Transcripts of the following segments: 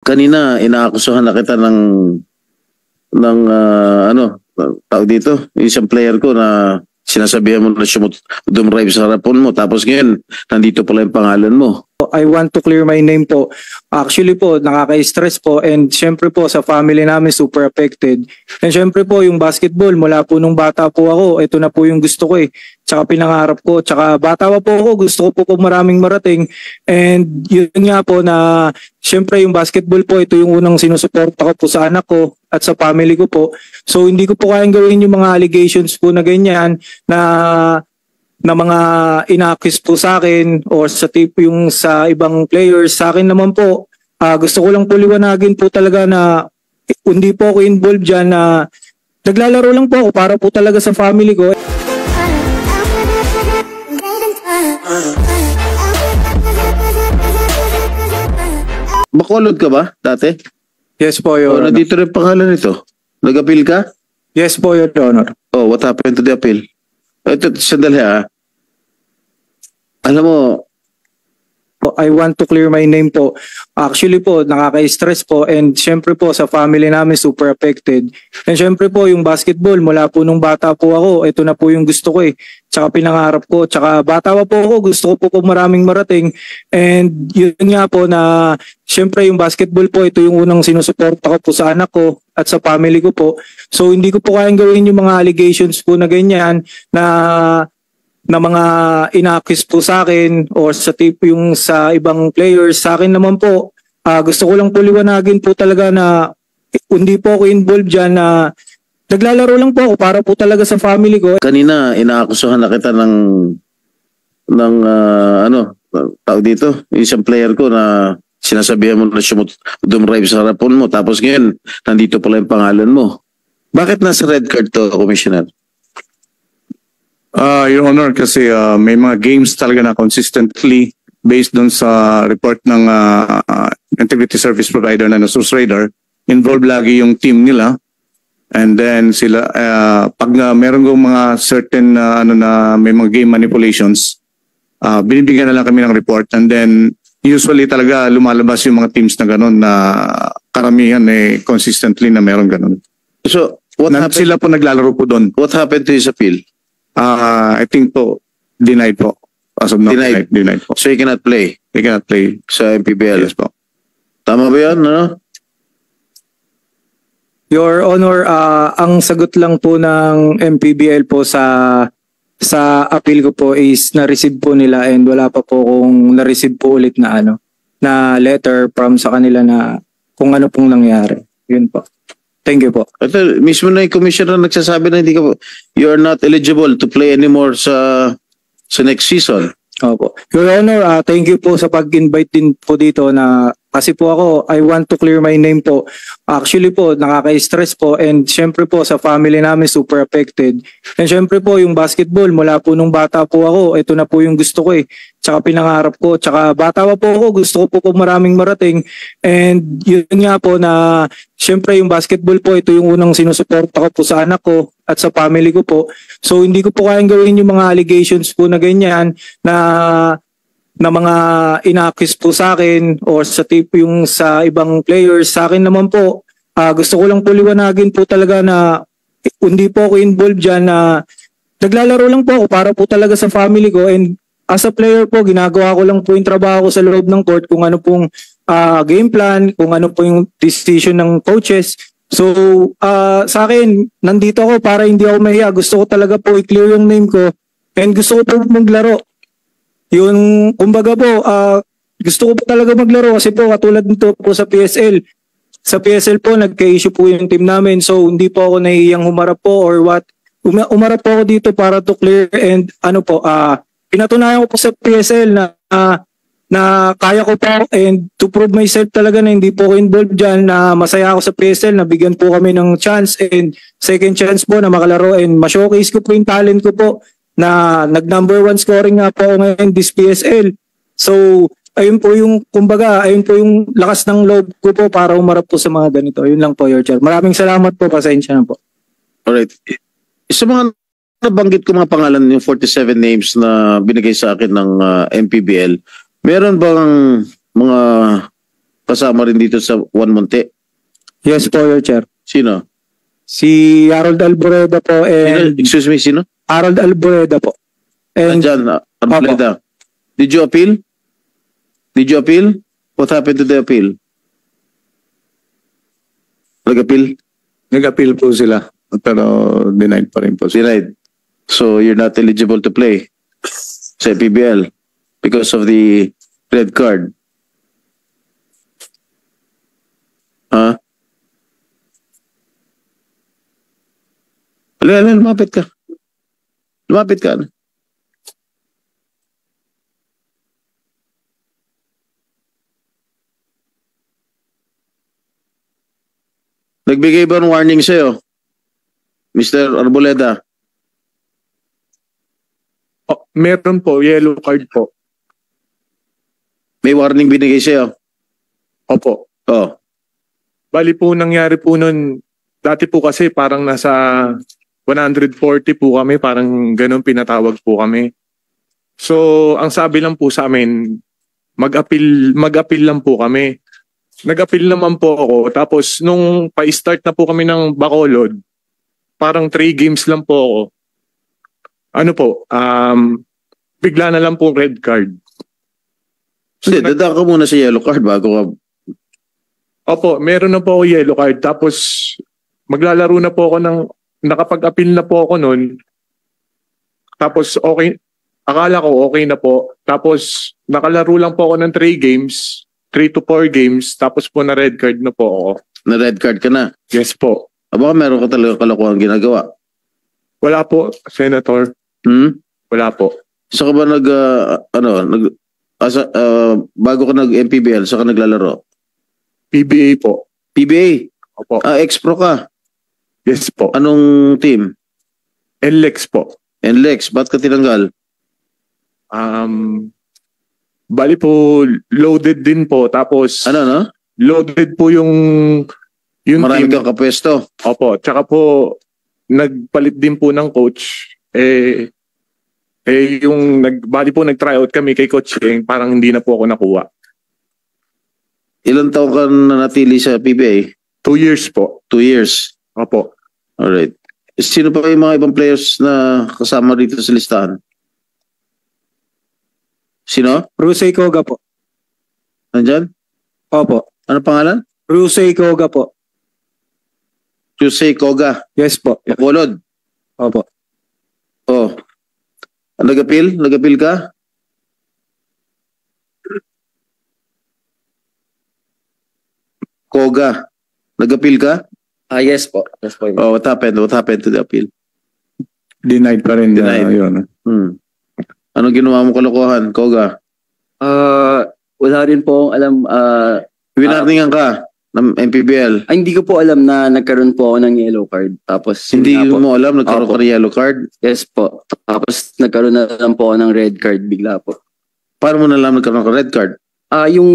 Kanina inaakusahan na kita ng tawag dito, isang player ko na sinasabihan mo na dumrive sa harapon mo, tapos ngayon nandito pala yung pangalan mo. I want to clear my name po. Actually po, nakaka-stress po, and syempre po sa family namin super affected. And syempre po yung basketball, mula po nung bata po ako, ito na po yung gusto ko eh. Tsaka pinangarap ko, tsaka bata pa po ako, gusto ko po maraming marating. And yun nga po na syempre yung basketball po, ito yung unang sinusuporta ko po sa anak ko at sa family ko po. So hindi ko po kayang gawin yung mga allegations po na ganyan na mga ina-accuse po sa akin or sa tipo yung sa ibang players. Sa akin naman po, gusto ko lang po liwanagin po talaga na hindi po ako involved dyan, na naglalaro lang po ako para po talaga sa family ko. Bacolod ka ba dati? Yes po, Your O Honor. nandito rin pangalan nito. Nag-appeal ka? Yes po, Your Honor. Oh, what happened to the appeal? Ito, sandali ha. Alam mo, I want to clear my name po. Actually po, nakaka-stress po, and syempre po sa family namin super affected. And syempre po yung basketball, mula po nung bata po ako, ito na po yung gusto ko eh. Tsaka pinangarap ko, tsaka bata pa po ako, gusto ko po maraming marating. And yun nga po na syempre yung basketball po, ito yung unang sinusuporta ko po sa anak ko at sa family ko po. So hindi ko po kayang gawin yung mga allegations po na ganyan na mga ina-accuse po sa akin or sa tipo yung sa ibang players. Sa akin naman po, gusto ko lang po liwanagin po talaga na hindi po ako involved dyan, na naglalaro lang po ako para po talaga sa family ko. kanina inaakusahan na kita ng tawag dito, isang player ko na sinasabihan mo na dumrive sa harapon mo, tapos ngayon nandito pala yung pangalan mo. Bakit nasa red card to, Commissioner? Your Honor, kasi may mga games talaga na consistently based dun sa report ng integrity service provider na Source Radar, involved lagi yung team nila. And then sila, pag meron kong mga certain na may mga game manipulations, binibigyan na lang kami ng report. And then usually talaga lumalabas yung mga teams na gano'n, na karamihan consistently na meron gano'n. So, what happened? Sila po naglalaro po doon. What happened to his appeal? I think po, denied po. As of now, denied po. So he cannot play They cannot play. sa MPBL? Yes po. Tama ba yun? Ano? Your Honor, ang sagot lang po ng MPBL po sa appeal ko po is na-receive po nila, and wala pa po kung na-receive po ulit na na letter from sa kanila na kung ano pong nangyari. Yun po. Thank you po. Ito, mismo na yung commissioner nagsasabi na you are not eligible to play anymore sa next season. Opo. Your Honor, thank you po sa pag-invite din po dito, na kasi po ako, I want to clear my name po. Actually po, nakaka-stress po, and syempre po sa family namin super affected. And syempre po yung basketball, mula po nung bata po ako, ito na po yung gusto ko eh. Tsaka pinangarap ko, tsaka bata pa po ako, gusto ko po maraming marating. And yun nga po na syempre yung basketball po, ito yung unang sinusuporta ko po sa anak ko at sa family ko po. So hindi ko po kayang gawin yung mga allegations po na ganyan na mga ina-accuse po sa akin or sa tipo yung sa ibang players. Sa akin naman po, gusto ko lang po liwanagin po talaga na hindi po ako involved dyan, na naglalaro lang po ako para po talaga sa family ko. And as a player po, ginagawa ko lang po yung trabaho ko sa loob ng court, kung ano pong game plan, kung ano po yung decision ng coaches. So sa akin, nandito ako para hindi ako mahiya. Gusto ko talaga po i-clear yung name ko, and gusto ko po maglaro. Yung kumbaga po, gusto ko po talaga maglaro, kasi po katulad nito po sa PSL. Sa PSL po, nagka-issue po yung team namin, so hindi po ako nahihiyang humarap po or what. Umarap po ako dito para to clear, and pinatunayan ko po sa PSL na kaya ko po, and to prove myself talaga na hindi po ako involved dyan, na masaya ako sa PSL, na bigyan po kami ng chance and second chance po na makalaro, and ma-showcase ko po yung talent ko po, na nag-number 1 scoring nga po ako ngayon this PSL. So ayun po yung kumbaga, ayun po yung lakas ng loob ko po para umarap po sa mga ganito. Yun lang po, Your Chair. Maraming salamat po, pasensya na po. Alright. Sa mga nabanggit ko mga pangalan, yung 47 names na binigay sa akin ng MPBL, meron bang mga kasama rin dito sa Juan Monte? Yes po, Your Chair. Sino? Si Harold Alboreda po and Excuse me, sino? Harold Alboreda po. And Andyan, Arboleda. Did you appeal? Did you appeal? What happened to the appeal? Nag-appeal? Nag-appeal po sila, pero denied pa rin po sila. Denied. So you're not eligible to play sa PBL because of the red card. Ha? Lumapit ka. Lumapit ka. Nagbigay ba ng warning sa'yo, Mr. Arboleda? Oh, meron po, yellow card po. May warning binigay sa'yo? Opo. Oh. Bali po, nangyari po nun, dati po kasi parang nasa 140 po kami, parang ganun pinatawag po kami. So, ang sabi lang po sa amin, mag-appeal lang po kami. Nag-appeal naman po ako, tapos nung pa-start na po kami ng Bacolod, parang 3 games lang po ako. Ano po, bigla na lang po red card. Hindi, dada ka muna sa yellow card bago ka. Opo, meron na po ako yellow card. Tapos maglalaro na po ako nakapag-appeal na po ako noon. Tapos okay, akala ko okay na po. Tapos nakalaro lang po ako ng 3 games, 3 to 4 games. Tapos po na red card na po ako. Na red card ka na? Yes po. Baka meron ka talaga kalokohan ginagawa. Wala po, Senator. Wala po. Saka ba bago ka nag-MPBL, saka naglalaro? PBA po. PBA? Opo. Ex-pro ka? Yes po. Anong team? NLEX po. NLEX, ba't ka tinanggal? Bali po, loaded din po. Tapos, No? loaded po yung Marami team. kang kapwesto. Opo. Tsaka po, nagpalit din po ng coach. Bali po nag-tryout kami kay Coach Eng, parang hindi na po ako nakuha. Ilan taon ka nanatili sa PBA? 2 years po. 2 years. Opo. Alright. Sino pa yung mga ibang players na kasama dito sa listahan? Sino? Rusey Koga po. Nandyan? Opo. Ano pangalan? Rusey Koga po. Jose Koga. Yes po. Bacolod. Opo. Oh. Nag-appeal? Nag-appeal ka? Koga. Nag-appeal ka? Yes po. Yes po. Oh, what happened? What happened to the appeal? Denied pa rin. Denied. Yun. Anong ginawa mo kalokohan, Koga? Wala rin po akong alam. Winarningan ka ng MPBL. Hindi ko po alam na nagkaroon po ako ng yellow card. Tapos Hindi yun nga po. mo alam, nagkaroon Opo. ka ng yellow card? Yes po. Tapos nagkaroon na lang po ako ng red card bigla po. Paano mo nalaman nagkaroon ka ng red card? Yung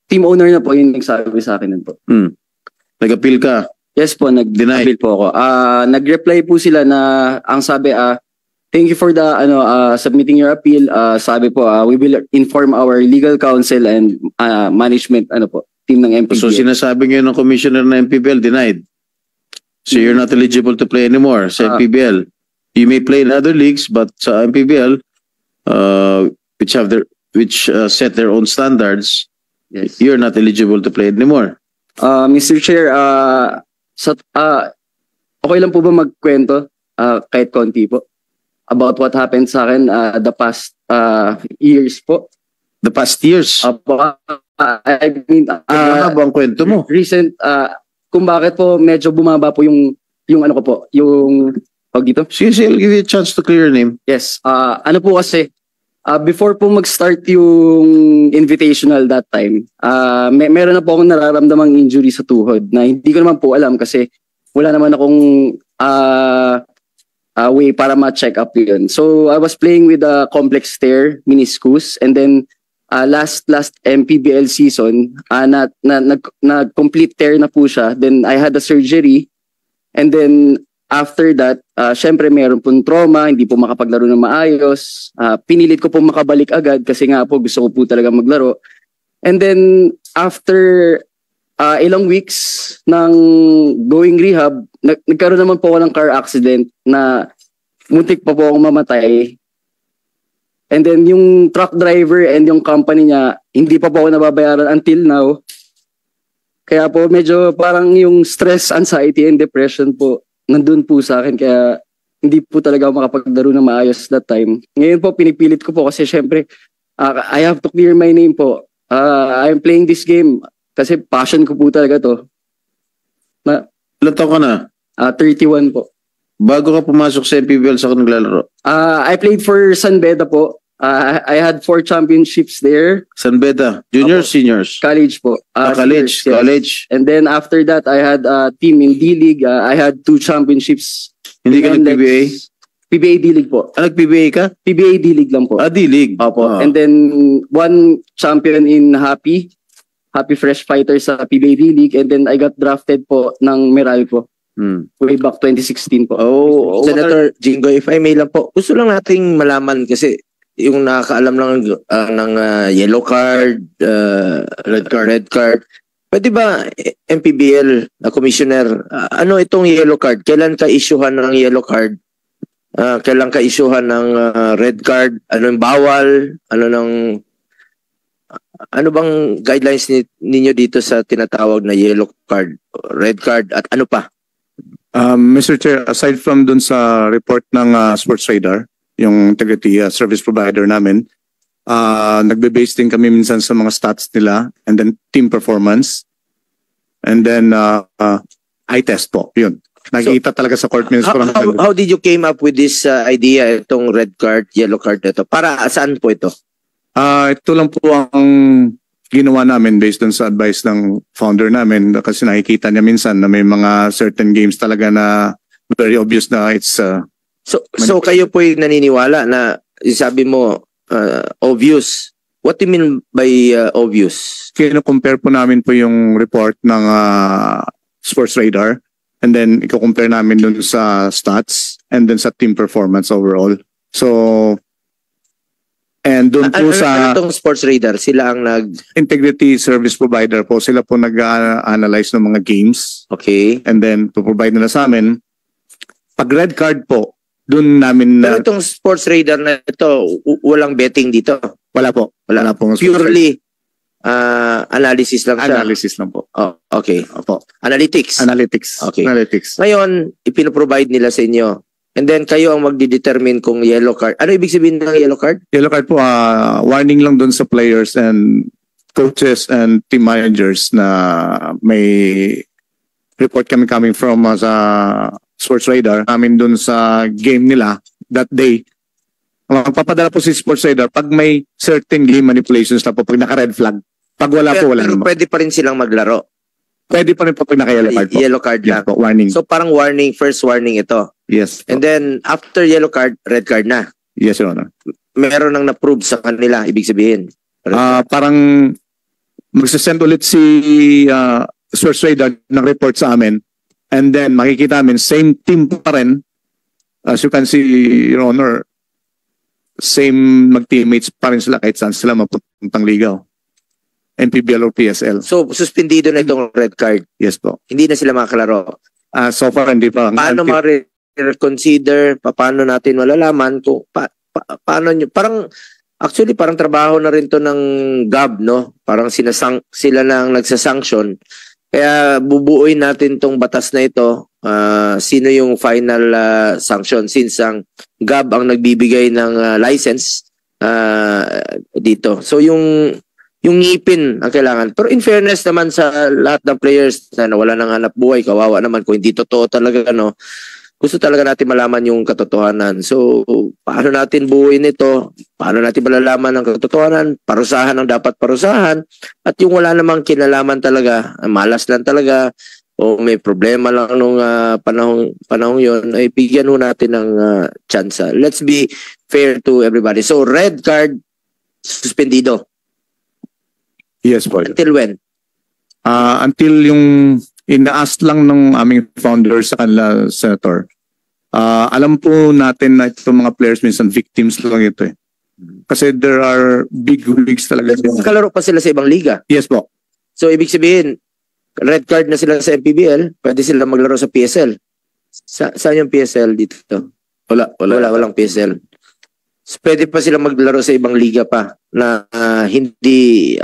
team owner na po yung nagsabi sa akin nun po. Nag-appeal ka? Yes po, nag-appeal po ako. Nag-reply po sila na ang sabi, thank you for the submitting your appeal. Sabi po, we will inform our legal counsel and management team ng MPBL. So sinasabi ngayon ng commissioner ng MPBL, denied. So you're not eligible to play anymore sa MPBL. You may play in other leagues, but sa MPBL, which set their own standards, Yes. you're not eligible to play anymore. Mr. Chair, okay lang po ba magkwento kahit konti po about what happened sa akin the past years po? The past years? I mean, Ano ba ang kwento mo? recent, kung bakit po medyo bumaba po yung ano ko po, yung pag dito. Sige, I'll give you a chance to clear your name. Yes, ano po kasi, before po mag-start yung invitational that time, meron na po akong nararamdamang injury sa tuhod na hindi ko naman po alam kasi wala naman akong way para ma-check up yun. So, I was playing with a complex tear, meniscus, and then last MPBL season, nag-complete tear na po siya. Then, I had a surgery, and then after that, syempre meron pong trauma, hindi po makapaglaro ng maayos. Pinilit ko po makabalik agad kasi nga po gusto ko po talaga maglaro. And then after ilang weeks ng going rehab, nagkaroon naman po ako ng car accident na muntik pa po akong mamatay. And then yung truck driver and yung company niya, hindi pa po ako nababayaran until now. Kaya po medyo parang yung stress, anxiety, and depression po nandun po sa akin. Kaya hindi po talaga ako makapaglaro ng maayos that time. Ngayon po, pinipilit ko po kasi syempre, I have to clear my name po. I'm playing this game kasi passion ko po talaga to. Ilan taon ka na? 31 po. Bago ka pumasok sa MPBL sa naglalaro? I played for San Beda po. I had 4 championships there. San Beda? Juniors, Apo. seniors? College po. College, seniors, yes. college. And then after that, I had a team in D-League. I had 2 championships. Hindi ka And nag-PBA? PBA D-League po. Nag-PBA ka? PBA D-League lang po. D-League. Opo. Ah. And then 1 champion in Happy Fresh Fighter sa PBA D-League. And then I got drafted po ng Meralco. Way back 2016 po. Senator Jingo, if I may lang po, gusto lang nating malaman kasi yung nakakaalam lang ng yellow card, red card. Pwede ba MPBL na commissioner, ano itong yellow card? Kailan ka-issuehan ng yellow card? Kailan ka-issuehan ng red card? Ano yung bawal? Ano bang guidelines ninyo dito sa tinatawag na yellow card, red card at ano pa? Mr. Chair, aside from dun sa report ng Sports Radar, yung integrity service provider namin, nagbe-base din kami minsan sa mga stats nila and then team performance and then eye test po, yun. Nakikita talaga sa court minutes. How did you came up with this idea, itong red card, yellow card ito? Para saan po ito? Ito lang po ang ginawa namin based on sa advice ng founder namin kasi nakikita niya minsan na may mga certain games talaga na very obvious na it's So kayo po yung naniniwala na sabi mo obvious. What do you mean by obvious? Kino-compare po namin po yung report ng Sports Radar and then i-compare namin dun sa stats and then sa team performance overall. So and dun po sa itong Sports Radar, sila ang integrity service provider po, sila po nag-analyze ng mga games. Okay. And then to provide nila sa amin. Pag red card po, dun namin Pero itong Sports Radar na ito, walang betting dito. wala po. Wala po. Purely analysis lang siya. Analysis lang po. Oh, okay. Opo. Analytics. Analytics. Okay. Analytics. Ngayon, ipino-provide nila sa inyo. And then kayo ang magdi-determine kung yellow card. Ano ibig sabihin ng yellow card? Yellow card po, warning lang dun sa players and coaches and team managers na may report kami coming from sa Sports Radar. Namin dun sa game nila that day. Magpapadala po si Sports Radar pag may certain game manipulations na po, pag naka-red flag. Pag wala po, wala Pero naman. pwede pa rin silang maglaro. Pwede pa rin po pag naka-yellow card po. Yellow card Yeah, lang. po, warning. So parang warning, first warning ito. Yes. And then after yellow card, red card na. Yes, Your Honor. Meron nang na-prove sa kanila, ibig sabihin. Parang magsasend ulit si Sports Radar ng report sa amin and then makikita namin same team pa rin. As you can see, Your Honor, same mag-teammates pa rin sila kahit saan sila mapuntang ligaw. NPBL or PSL. So suspendido na itong red card. Yes po. Hindi na sila makakalaro. So far, hindi pa. Paano ma-reconsider? Paano natin malalaman kung paano nyo? Parang actually parang trabaho na rin to ng GAB, no? Parang sila na ang nagsasanction. Kaya bubuuin natin tong batas na ito. Sino yung final sanction since ang GAB ang nagbibigay ng license dito. So yung ngipin ang kailangan. Pero in fairness naman sa lahat ng players na wala nang hanap buhay, kawawa naman kung hindi totoo talaga, no? Gusto talaga natin malaman yung katotohanan. So, paano natin buuin ito? Paano natin malalaman ang katotohanan? Parusahan ang dapat parusahan. At yung wala namang kinalaman talaga, malas lang talaga, o may problema lang nung panahong yun, ay bigyan ho natin ng tsansa. Let's be fair to everybody. So, red card, suspendido. Yes po. Until when? Until yung ina-ask lang ng aming founder sa kanila, Senator. Alam po natin na itong mga players minsan victims lang ito eh. Kasi there are big wigs talaga. Kalaro pa sila sa ibang liga. Yes po. So, ibig sabihin, red card na sila sa MPBL, pwede sila maglaro sa PSL. Saan yung PSL dito? Walang PSL. So, pwede pa sila maglaro sa ibang liga pa na hindi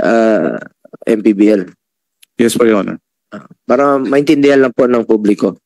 MPBL. Yes po, Your Honor. Para maintindihan lang po ng publiko.